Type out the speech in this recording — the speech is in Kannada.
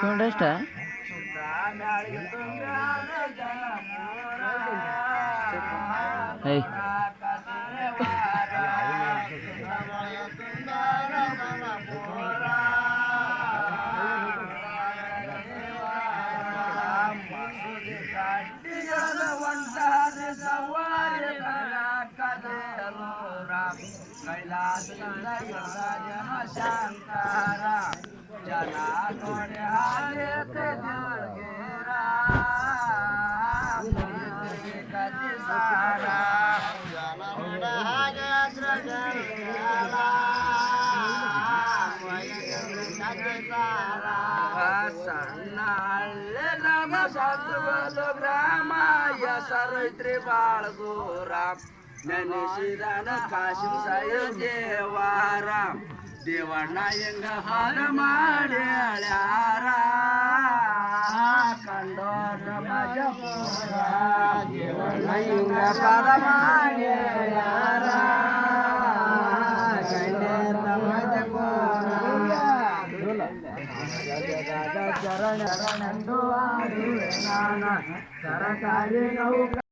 ಸೌಂಡ್ ಎಷ್ಟ ಐ ಕೈಲಾಸದಿಂದ ಜನ ಶಾಂತಾರ ಜನ ನೋಡಿ ಹಾಗೆ ಸಾರ ಸಣ್ಣ ಹಳ್ಳಿ ಗ್ರಾಮ ಸತ್ವಲು ಗ್ರಾಮ ಹೆಸರೈತ್ರಿ ಬಾಳ ದೂರ ನೆನೆಸಿದನ ಕಾಶಿಂ ಸಾಯ ದೇವಾರ ದೇವಣ್ಣ ಹೆಂಗ ಹಾರ ಮಾಡಿ ಅಳ್ಯಾರ ಕಂಡೋರ ಮಜಪುರ ದೇವಣ್ಣ ಹೆಂಗ ಹಾರ ಮಾಡಿ ಅಳ್ಯಾರ ಕಂಡೋರ ಮಜಪುರ ಚರಣ ಚರಣಂದು ಸರಕಾರಿ ನೌಕ